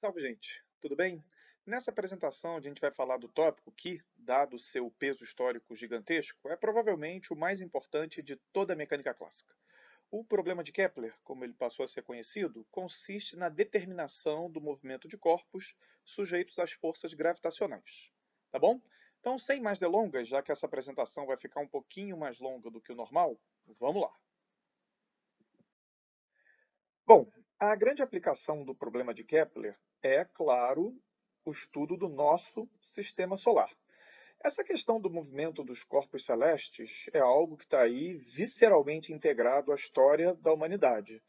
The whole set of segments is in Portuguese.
Salve, gente! Tudo bem? Nessa apresentação, a gente vai falar do tópico que, dado seu peso histórico gigantesco, é provavelmente o mais importante de toda a mecânica clássica. O problema de Kepler, como ele passou a ser conhecido, consiste na determinação do movimento de corpos sujeitos às forças gravitacionais. Tá bom? Então, sem mais delongas, já que essa apresentação vai ficar um pouquinho mais longa do que o normal, vamos lá! Bom, a grande aplicação do problema de Kepler é, claro, o estudo do nosso sistema solar. Essa questão do movimento dos corpos celestes é algo que está aí visceralmente integrado à história da humanidade.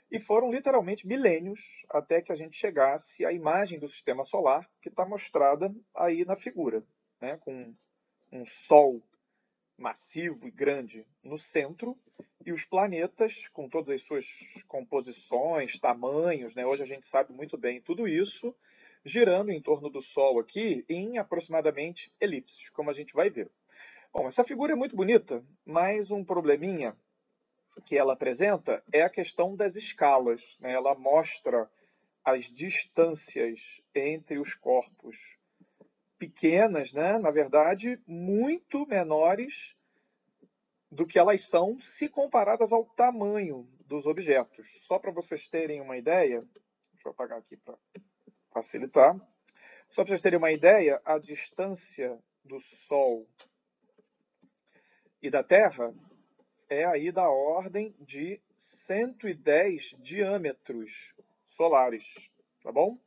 E foram literalmente milênios até que a gente chegasse à imagem do sistema solar que está mostrada aí na figura, né? Com um Sol massivo e grande no centro, e os planetas, com todas as suas composições, tamanhos, né? Hoje a gente sabe muito bem tudo isso, girando em torno do Sol aqui em aproximadamente elipses, como a gente vai ver. Bom, essa figura é muito bonita, mas um probleminha que ela apresenta é a questão das escalas, né? Ela mostra as distâncias entre os corpos pequenas, né? Na verdade, muito menores do que elas são se comparadas ao tamanho dos objetos. Só para vocês terem uma ideia, deixa eu apagar aqui para facilitar. Só para vocês terem uma ideia, a distância do Sol e da Terra é aí da ordem de 110 diâmetros solares, tá bom?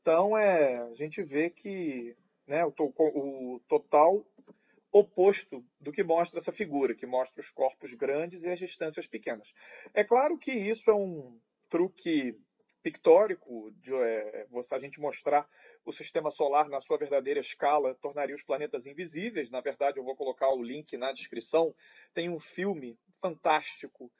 Então, a gente vê que, né, o total oposto do que mostra essa figura, que mostra os corpos grandes e as distâncias pequenas. É claro que isso é um truque pictórico, de a gente mostrar o sistema solar na sua verdadeira escala tornaria os planetas invisíveis. Na verdade, eu vou colocar o link na descrição. Tem um filme fantástico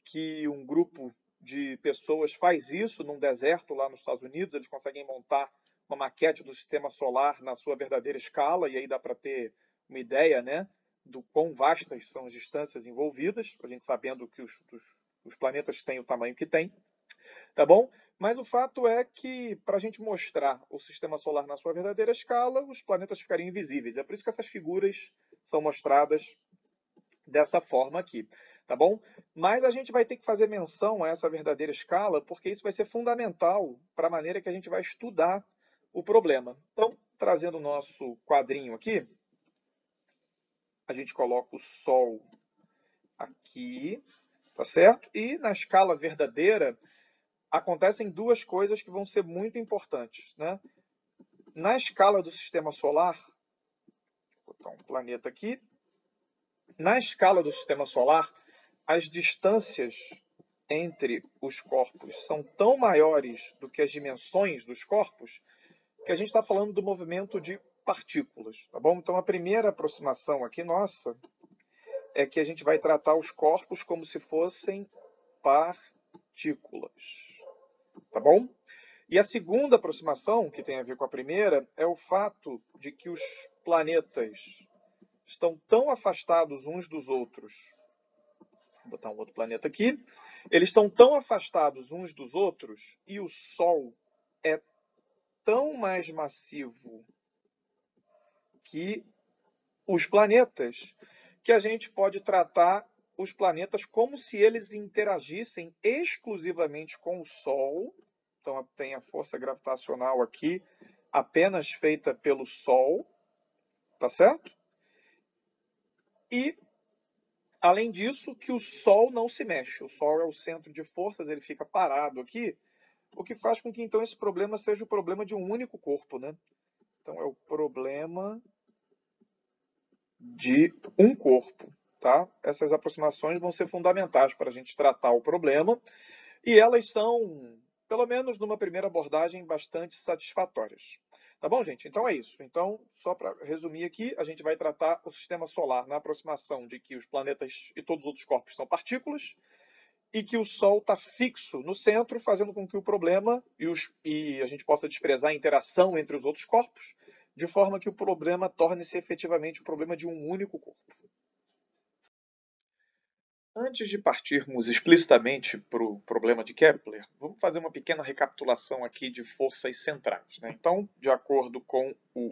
que um grupo de pessoas faz isso num deserto lá nos Estados Unidos. Eles conseguem montar uma maquete do sistema solar na sua verdadeira escala, e aí dá para ter uma ideia, né, do quão vastas são as distâncias envolvidas, a gente sabendo que os planetas têm o tamanho que têm, tá bom? Mas o fato é que, para a gente mostrar o sistema solar na sua verdadeira escala, os planetas ficariam invisíveis. É por isso que essas figuras são mostradas dessa forma aqui, tá bom? Mas a gente vai ter que fazer menção a essa verdadeira escala, porque isso vai ser fundamental para a maneira que a gente vai estudar o problema. Então, trazendo o nosso quadrinho aqui, a gente coloca o Sol aqui, tá certo? E na escala verdadeira, acontecem duas coisas que vão ser muito importantes, né? Na escala do sistema solar, vou botar um planeta aqui, na escala do sistema solar, as distâncias entre os corpos são tão maiores do que as dimensões dos corpos, que a gente está falando do movimento de partículas, tá bom? Então, a primeira aproximação aqui nossa é que a gente vai tratar os corpos como se fossem partículas, tá bom? E a segunda aproximação, que tem a ver com a primeira, é o fato de que os planetas estão tão afastados uns dos outros. Vou botar um outro planeta aqui. Eles estão tão afastados uns dos outros e o Sol é tão mais massivo que os planetas, que a gente pode tratar os planetas como se eles interagissem exclusivamente com o Sol. Então, tem a força gravitacional aqui apenas feita pelo Sol, tá certo? E, além disso, que o Sol não se mexe. O Sol é o centro de forças, ele fica parado aqui, o que faz com que, então, esse problema seja o problema de um único corpo, né? Então, é o problema de um corpo, tá? Essas aproximações vão ser fundamentais para a gente tratar o problema, e elas são, pelo menos numa primeira abordagem, bastante satisfatórias. Tá bom, gente? Então é isso. Então, só para resumir aqui, a gente vai tratar o sistema solar na aproximação de que os planetas e todos os outros corpos são partículas, e que o Sol está fixo no centro, fazendo com que o problema e a gente possa desprezar a interação entre os outros corpos, de forma que o problema torne-se efetivamente o problema de um único corpo. Antes de partirmos explicitamente para o problema de Kepler, vamos fazer uma pequena recapitulação aqui de forças centrais, né? Então, de acordo com o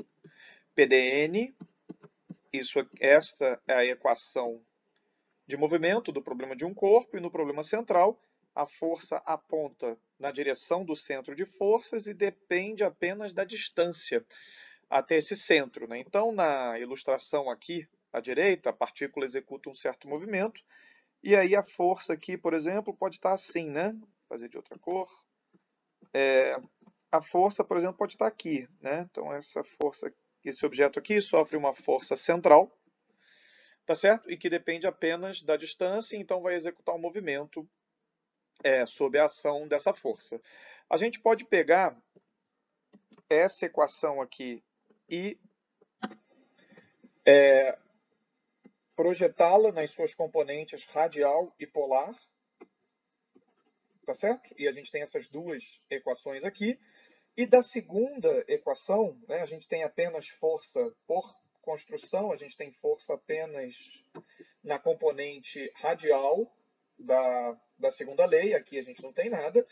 PDN, esta é a equação de movimento do problema de um corpo, e no problema central, a força aponta na direção do centro de forças e depende apenas da distância até esse centro, né? Então, na ilustração aqui à direita, a partícula executa um certo movimento, e aí a força aqui, por exemplo, pode estar assim, né? Vou fazer de outra cor. A força, por exemplo, pode estar aqui, né? Então essa força, esse objeto aqui sofre uma força central, tá certo? E que depende apenas da distância, então vai executar um movimento sob a ação dessa força. A gente pode pegar essa equação aqui e projetá-la nas suas componentes radial e polar, tá certo? E a gente tem essas duas equações aqui. E da segunda equação, né, a gente tem apenas força por construção, a gente tem força apenas na componente radial da segunda lei, aqui a gente não tem nada.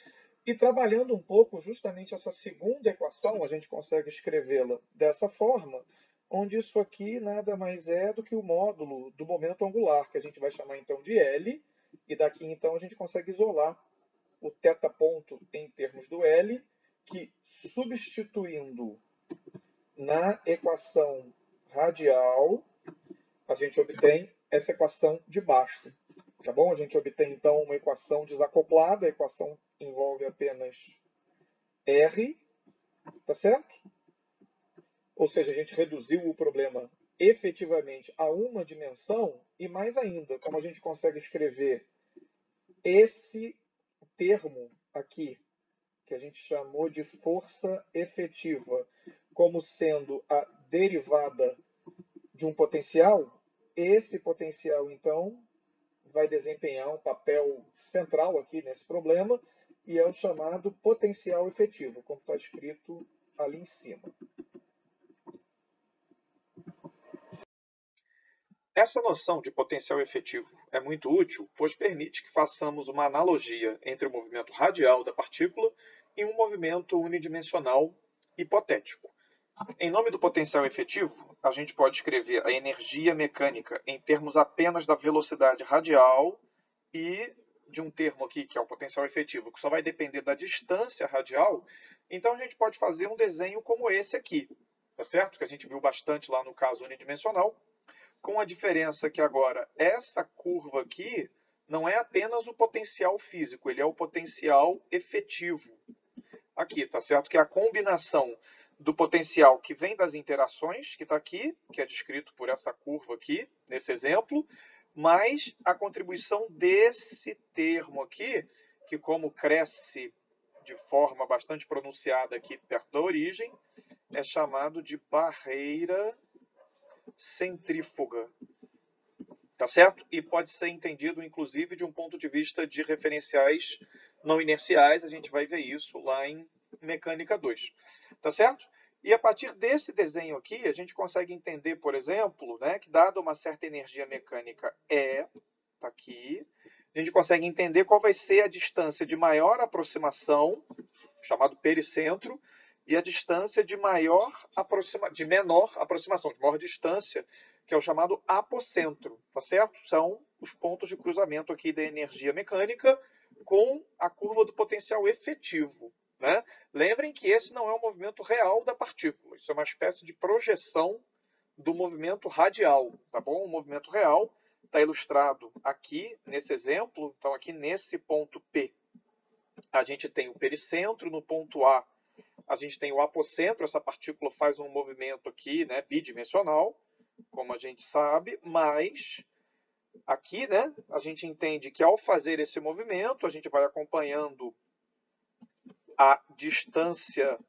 E trabalhando um pouco justamente essa segunda equação, a gente consegue escrevê-la dessa forma, onde isso aqui nada mais é do que o módulo do momento angular, que a gente vai chamar então de L, e daqui então a gente consegue isolar o θ ponto em termos do L, que substituindo na equação radial, a gente obtém essa equação de baixo. Tá bom? A gente obtém então uma equação desacoplada, a equação envolve apenas R, tá certo? Ou seja, a gente reduziu o problema efetivamente a uma dimensão, e mais ainda, como a gente consegue escrever esse termo aqui, que a gente chamou de força efetiva, como sendo a derivada de um potencial, esse potencial, então, vai desempenhar um papel central aqui nesse problema, e é o chamado potencial efetivo, como está escrito ali em cima. Essa noção de potencial efetivo é muito útil, pois permite que façamos uma analogia entre o movimento radial da partícula e um movimento unidimensional hipotético. Em nome do potencial efetivo, a gente pode escrever a energia mecânica em termos apenas da velocidade radial e de um termo aqui, que é o potencial efetivo, que só vai depender da distância radial. Então a gente pode fazer um desenho como esse aqui, tá certo? Que a gente viu bastante lá no caso unidimensional, com a diferença que agora essa curva aqui não é apenas o potencial físico, ele é o potencial efetivo. Aqui, tá certo? Que é a combinação do potencial que vem das interações, que está aqui, que é descrito por essa curva aqui, nesse exemplo, mais a contribuição desse termo aqui, que como cresce de forma bastante pronunciada aqui perto da origem, é chamado de barreira centrífuga. Tá certo? E pode ser entendido, inclusive, de um ponto de vista de referenciais não inerciais. A gente vai ver isso lá em Mecânica 2. Tá certo? E a partir desse desenho aqui, a gente consegue entender, por exemplo, né, que dada uma certa energia mecânica E, tá aqui, a gente consegue entender qual vai ser a distância de maior aproximação, chamado pericentro, e a distância de menor aproximação, de maior distância, que é o chamado apocentro, tá certo? São os pontos de cruzamento aqui da energia mecânica com a curva do potencial efetivo, né? Lembrem que esse não é o movimento real da partícula, isso é uma espécie de projeção do movimento radial, tá bom? O movimento real está ilustrado aqui nesse exemplo, então aqui nesse ponto P, a gente tem o pericentro, no ponto A gente tem o apocentro, essa partícula faz um movimento aqui, né, bidimensional, como a gente sabe, mas aqui, né, a gente entende que ao fazer esse movimento, a gente vai acompanhando a distância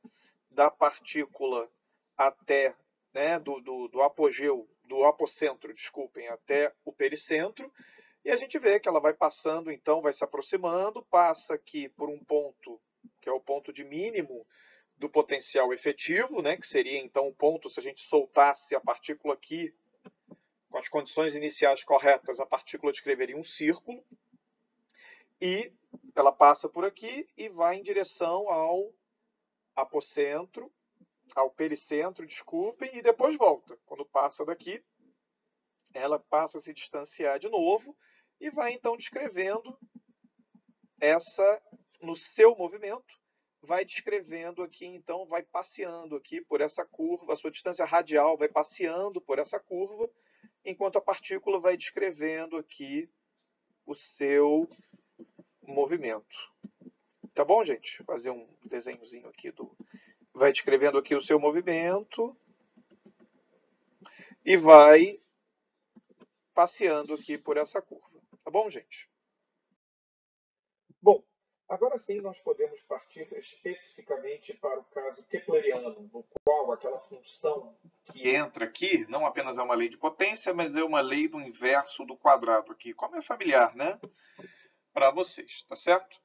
da partícula até, né, do apogeu, do apocentro, desculpem, até o pericentro, e a gente vê que ela vai passando, então, vai se aproximando, passa aqui por um ponto, que é o ponto de mínimo do potencial efetivo, né, que seria então o ponto se a gente soltasse a partícula aqui com as condições iniciais corretas, a partícula descreveria um círculo, e ela passa por aqui e vai em direção ao apocentro, ao pericentro, desculpem, e depois volta. Quando passa daqui, ela passa a se distanciar de novo e vai então descrevendo no seu movimento, vai descrevendo aqui, então vai passeando aqui por essa curva, a sua distância radial vai passeando por essa curva, enquanto a partícula vai descrevendo aqui o seu movimento. Tá bom, gente? Vou fazer um desenhozinho aqui vai descrevendo aqui o seu movimento e vai passeando aqui por essa curva. Tá bom, gente? Bom, agora sim nós podemos partir especificamente para o caso kepleriano, no qual aquela função que entra aqui não apenas é uma lei de potência, mas é uma lei do inverso do quadrado aqui, como é familiar, né? Para vocês, tá certo?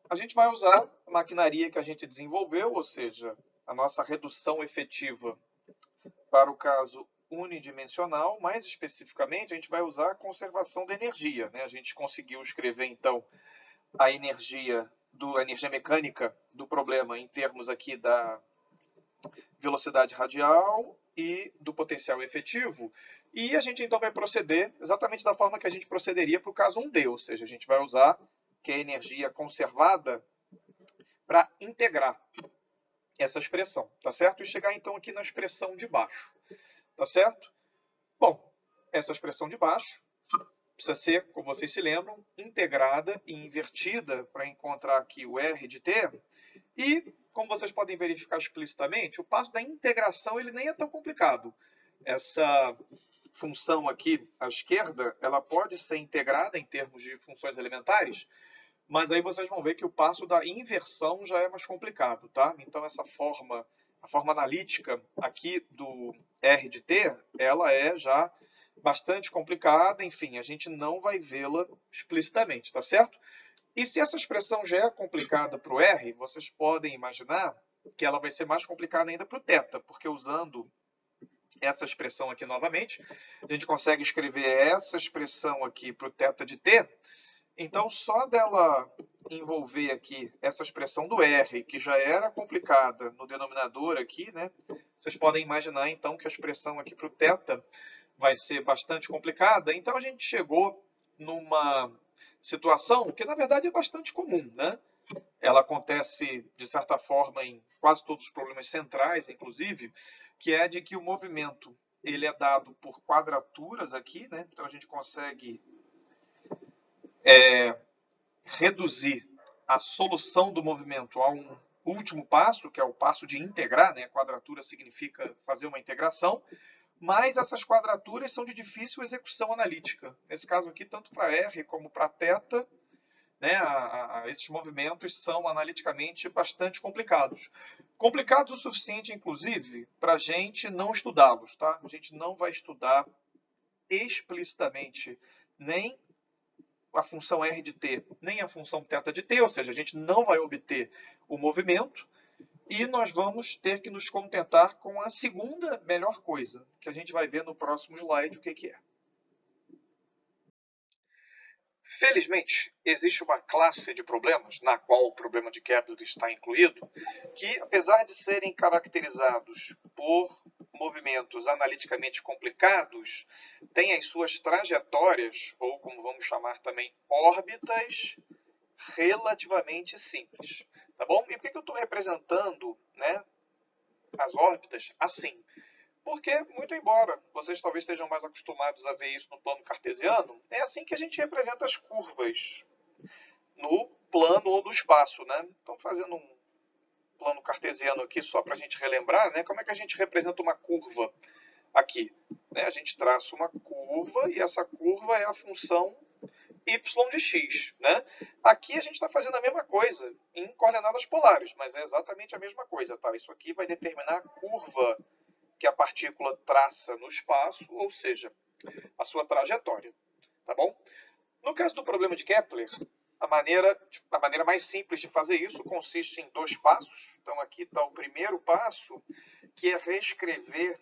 A gente vai usar a maquinaria que a gente desenvolveu, ou seja, a nossa redução efetiva para o caso unidimensional. Mais especificamente, a gente vai usar a conservação da energia, né? A gente conseguiu escrever, então, a energia mecânica do problema em termos aqui da velocidade radial e do potencial efetivo. E a gente então vai proceder exatamente da forma que a gente procederia para o caso 1D, ou seja, a gente vai usar que é a energia conservada para integrar essa expressão, tá certo? E chegar então aqui na expressão de baixo, tá certo? Bom, essa expressão de baixo precisa ser, como vocês se lembram, integrada e invertida para encontrar aqui o R de T. E, como vocês podem verificar explicitamente, o passo da integração ele nem é tão complicado. Essa função aqui à esquerda, ela pode ser integrada em termos de funções elementares, mas aí vocês vão ver que o passo da inversão já é mais complicado, tá? Então essa forma, a forma analítica aqui do R de T, ela é já bastante complicada, enfim, a gente não vai vê-la explicitamente, tá certo? E se essa expressão já é complicada para o R, vocês podem imaginar que ela vai ser mais complicada ainda para o θ, porque usando essa expressão aqui novamente, a gente consegue escrever essa expressão aqui para o θ de t. Então, só dela envolver aqui essa expressão do R, que já era complicada no denominador aqui, né? Vocês podem imaginar, então, que a expressão aqui para o θ vai ser bastante complicada. Então, a gente chegou numa situação que, na verdade, é bastante comum, né? Ela acontece, de certa forma, em quase todos os problemas centrais, inclusive, que é de que o movimento ele é dado por quadraturas aqui, né? Então, a gente consegue reduzir a solução do movimento a um último passo, que é o passo de integrar, né? Quadratura significa fazer uma integração, mas essas quadraturas são de difícil execução analítica. Nesse caso aqui, tanto para R como para θ, né, esses movimentos são analiticamente bastante complicados. Complicados o suficiente, inclusive, para a gente não estudá-los. Tá? A gente não vai estudar explicitamente nem a função R de t, nem a função θ de t, ou seja, a gente não vai obter o movimento, e nós vamos ter que nos contentar com a segunda melhor coisa, que a gente vai ver no próximo slide o que é. Felizmente, existe uma classe de problemas, na qual o problema de Kepler está incluído, que, apesar de serem caracterizados por movimentos analiticamente complicados, têm as suas trajetórias, ou como vamos chamar também, órbitas, relativamente simples. Tá bom? E por que eu estou representando, né, as órbitas assim? Porque, muito embora vocês talvez estejam mais acostumados a ver isso no plano cartesiano, é assim que a gente representa as curvas no plano ou no espaço, né? Então, fazendo um plano cartesiano aqui só para a gente relembrar, né? Como é que a gente representa uma curva aqui? Né? A gente traça uma curva e essa curva é a função y de x, né? Aqui a gente está fazendo a mesma coisa em coordenadas polares, mas é exatamente a mesma coisa, tá? Isso aqui vai determinar a curva que a partícula traça no espaço, ou seja, a sua trajetória, tá bom? No caso do problema de Kepler, a maneira mais simples de fazer isso consiste em dois passos. Então, aqui está o primeiro passo, que é reescrever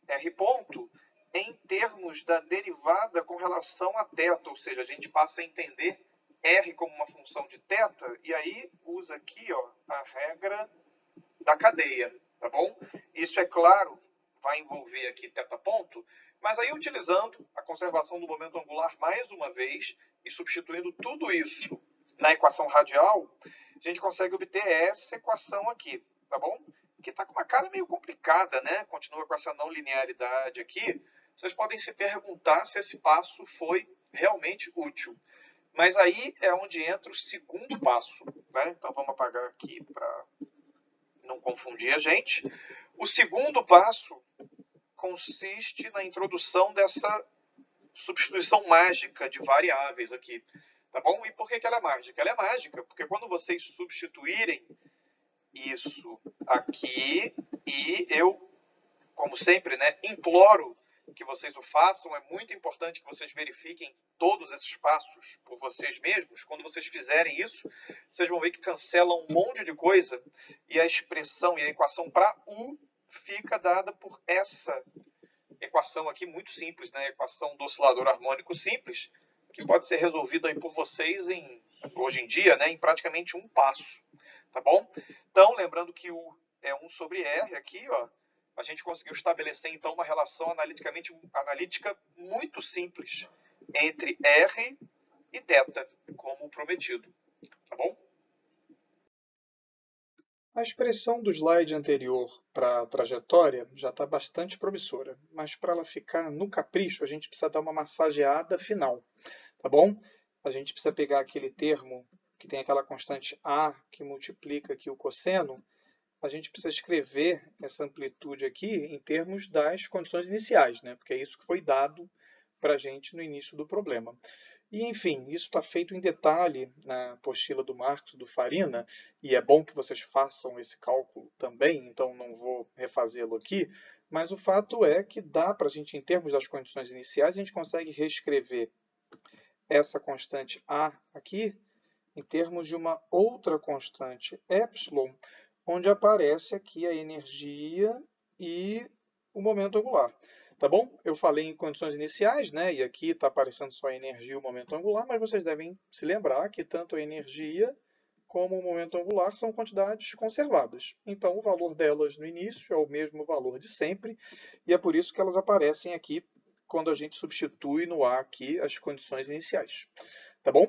R ponto em termos da derivada com relação a θ, ou seja, a gente passa a entender R como uma função de θ, e aí usa aqui ó, a regra da cadeia, tá bom? Isso, é claro, vai envolver aqui θ ponto, mas aí utilizando a conservação do momento angular mais uma vez e substituindo tudo isso na equação radial, a gente consegue obter essa equação aqui, tá bom? Que está com uma cara meio complicada, né? Continua com essa não linearidade aqui. Vocês podem se perguntar se esse passo foi realmente útil. Mas aí é onde entra o segundo passo, né? Então vamos apagar aqui para não confundir a gente. O segundo passo consiste na introdução dessa substituição mágica de variáveis aqui, tá bom? E por que ela é mágica? Ela é mágica porque quando vocês substituírem isso aqui, e eu, como sempre, né, imploro que vocês o façam, é muito importante que vocês verifiquem todos esses passos por vocês mesmos. Quando vocês fizerem isso, vocês vão ver que cancelam um monte de coisa e a expressão e a equação para U fica dada por essa equação aqui muito simples, né? A equação do oscilador harmônico simples, que pode ser resolvida aí por vocês hoje em dia, né, em praticamente um passo, tá bom? Então, lembrando que U é 1 sobre R aqui, ó, a gente conseguiu estabelecer então uma relação analítica muito simples entre R e θ, como prometido, tá bom? A expressão do slide anterior para a trajetória já está bastante promissora, mas para ela ficar no capricho, a gente precisa dar uma massageada final, tá bom? A gente precisa pegar aquele termo que tem aquela constante A que multiplica aqui o cosseno, a gente precisa escrever essa amplitude aqui em termos das condições iniciais, né? Porque é isso que foi dado para a gente no início do problema. E, enfim, isso está feito em detalhe na apostila do Marcos, do Farina, e é bom que vocês façam esse cálculo também, então não vou refazê-lo aqui, mas o fato é que dá para a gente, em termos das condições iniciais, a gente consegue reescrever essa constante A aqui em termos de uma outra constante epsilon, onde aparece aqui a energia e o momento angular. Tá bom? Eu falei em condições iniciais, né? E aqui está aparecendo só a energia e o momento angular, mas vocês devem se lembrar que tanto a energia como o momento angular são quantidades conservadas. Então, o valor delas no início é o mesmo valor de sempre, e é por isso que elas aparecem aqui quando a gente substitui no A aqui as condições iniciais. Tá bom?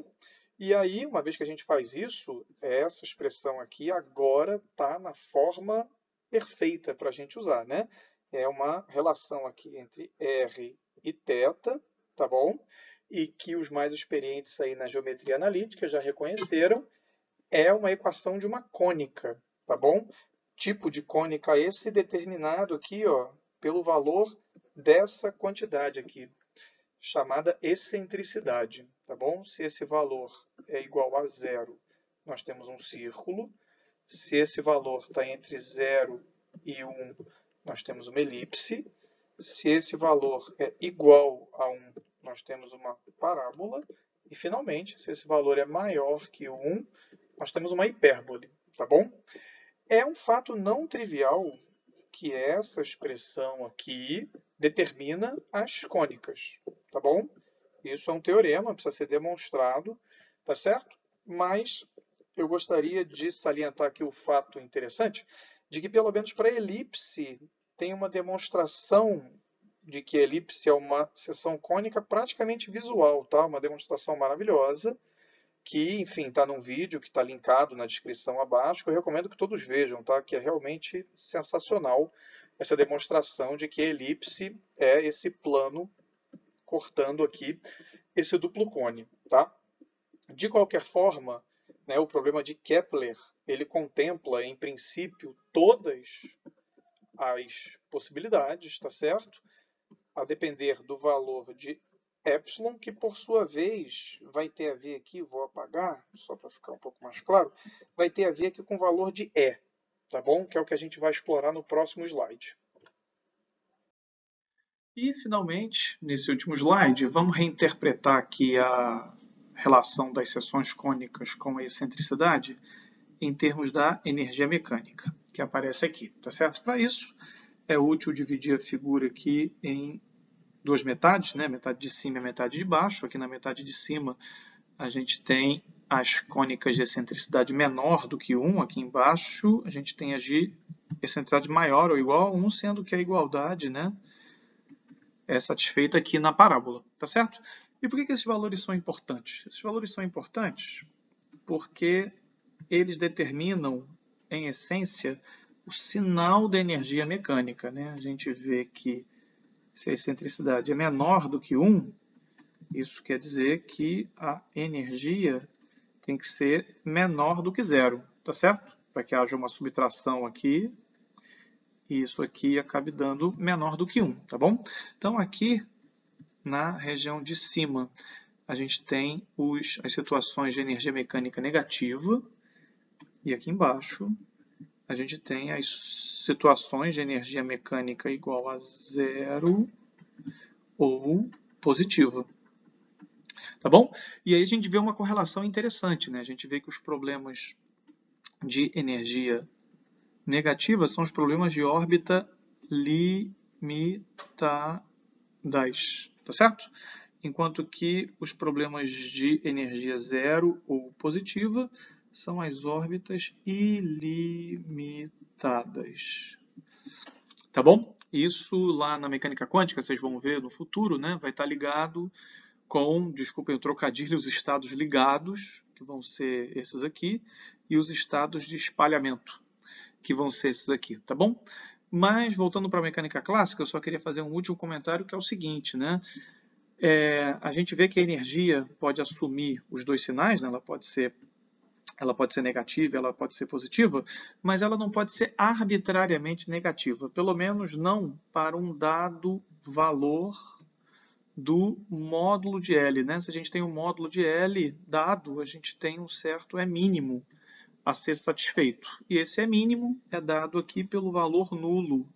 E aí, uma vez que a gente faz isso, essa expressão aqui agora está na forma perfeita para a gente usar, né? É uma relação aqui entre R e θ, tá bom? E que os mais experientes aí na geometria analítica já reconheceram, é uma equação de uma cônica, tá bom? Tipo de cônica esse determinado aqui, ó, pelo valor dessa quantidade aqui, chamada excentricidade, tá bom? Se esse valor é igual a zero, nós temos um círculo. Se esse valor está entre 0 e 1, nós temos uma elipse. Se esse valor é igual a 1, nós temos uma parábola. E, finalmente, se esse valor é maior que 1, nós temos uma hipérbole, tá bom? É um fato não trivial que essa expressão aqui determina as cônicas, tá bom? Isso é um teorema, precisa ser demonstrado, tá certo? Mas eu gostaria de salientar aqui o fato interessante de que, pelo menos para a elipse, tem uma demonstração de que a elipse é uma seção cônica praticamente visual, tá? Uma demonstração maravilhosa, que, enfim, está num vídeo que está linkado na descrição abaixo, que eu recomendo que todos vejam, tá? Que é realmente sensacional essa demonstração de que a elipse é esse plano cortando aqui esse duplo cone, tá? De qualquer forma, né, o problema de Kepler, ele contempla, em princípio, todas as possibilidades, tá certo? A depender do valor de epsilon, que por sua vez vai ter a ver aqui, vou apagar, só para ficar um pouco mais claro, vai ter a ver aqui com o valor de E, tá bom? Que é o que a gente vai explorar no próximo slide. E, finalmente, nesse último slide, vamos reinterpretar aqui a relação das seções cônicas com a excentricidade em termos da energia mecânica, que aparece aqui, tá certo? Para isso, é útil dividir a figura aqui em duas metades, né? Metade de cima e metade de baixo. Aqui na metade de cima a gente tem as cônicas de excentricidade menor do que 1. Aqui embaixo a gente tem as de excentricidade maior ou igual a 1, sendo que a igualdade, né, é satisfeita aqui na parábola, tá certo? E por que esses valores são importantes? Esses valores são importantes porque eles determinam, em essência, o sinal da energia mecânica, né? A gente vê que se a excentricidade é menor do que 1, isso quer dizer que a energia tem que ser menor do que 0, tá certo? Para que haja uma subtração aqui, e isso aqui acabe dando menor do que 1, tá bom? Então, aqui, na região de cima, a gente tem as situações de energia mecânica negativa, e aqui embaixo, a gente tem as situações de energia mecânica igual a 0 ou positiva. Tá bom? E aí a gente vê uma correlação interessante, né? A gente vê que os problemas de energia negativa são os problemas de órbita limitadas, tá certo? Enquanto que os problemas de energia zero ou positiva são as órbitas ilimitadas. Tá bom? Isso lá na mecânica quântica, vocês vão ver no futuro, né? Vai estar ligado com, desculpem o trocadilho, os estados ligados, que vão ser esses aqui, e os estados de espalhamento, que vão ser esses aqui, tá bom? Mas, voltando para a mecânica clássica, eu só queria fazer um último comentário, que é o seguinte, né? A gente vê que a energia pode assumir os dois sinais, né? Ela pode ser negativa, ela pode ser positiva, mas ela não pode ser arbitrariamente negativa, pelo menos não para um dado valor do módulo de L, né? Se a gente tem um módulo de L dado, a gente tem um certo E mínimo a ser satisfeito. E esse E mínimo é dado aqui pelo valor nulo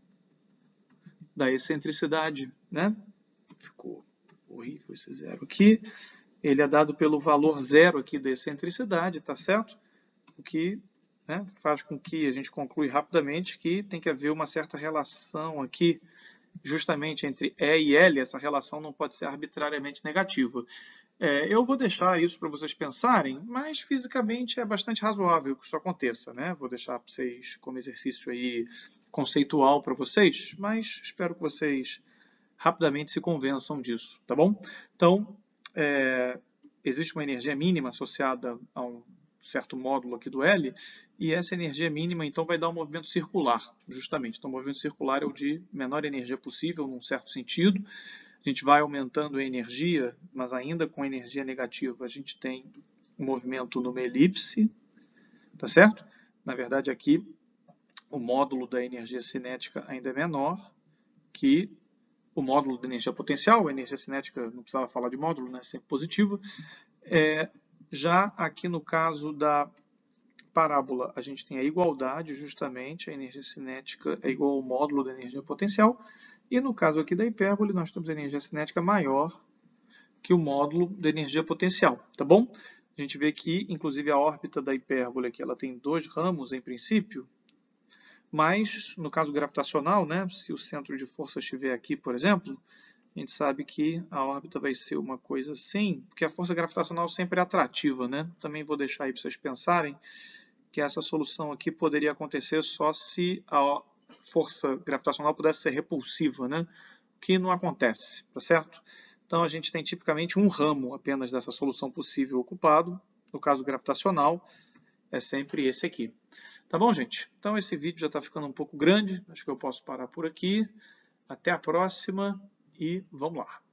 da excentricidade, né? Ficou horrível esse zero aqui. Ele é dado pelo valor zero aqui da excentricidade, tá certo? O que, né, faz com que a gente conclui rapidamente que tem que haver uma certa relação aqui justamente entre E e L. Essa relação não pode ser arbitrariamente negativa. Eu vou deixar isso para vocês pensarem, mas fisicamente é bastante razoável que isso aconteça, né? Vou deixar para vocês como exercício aí conceitual para vocês, mas espero que vocês rapidamente se convençam disso, tá bom? Então, existe uma energia mínima associada a um certo módulo aqui do L, e essa energia mínima, então, vai dar um movimento circular, justamente. Então, o movimento circular é o de menor energia possível, num certo sentido. A gente vai aumentando a energia, mas ainda com energia negativa, a gente tem um movimento numa elipse, tá certo? Na verdade, aqui, o módulo da energia cinética ainda é menor que o módulo da energia potencial. A energia cinética, não precisava falar de módulo, né? Sempre positiva. Já aqui no caso da parábola, a gente tem a igualdade, justamente, a energia cinética é igual ao módulo da energia potencial, e no caso aqui da hipérbole, nós temos a energia cinética maior que o módulo da energia potencial, tá bom? A gente vê que, inclusive, a órbita da hipérbole aqui, ela tem dois ramos, em princípio, mas, no caso gravitacional, né, se o centro de força estiver aqui, por exemplo, a gente sabe que a órbita vai ser uma coisa assim, porque a força gravitacional sempre é atrativa, né? Também vou deixar aí para vocês pensarem que essa solução aqui poderia acontecer só se a força gravitacional pudesse ser repulsiva, né? O que não acontece, tá certo? Então a gente tem tipicamente um ramo apenas dessa solução possível ocupado. No caso gravitacional, é sempre esse aqui. Tá bom, gente? Então esse vídeo já está ficando um pouco grande, acho que eu posso parar por aqui. Até a próxima e vamos lá!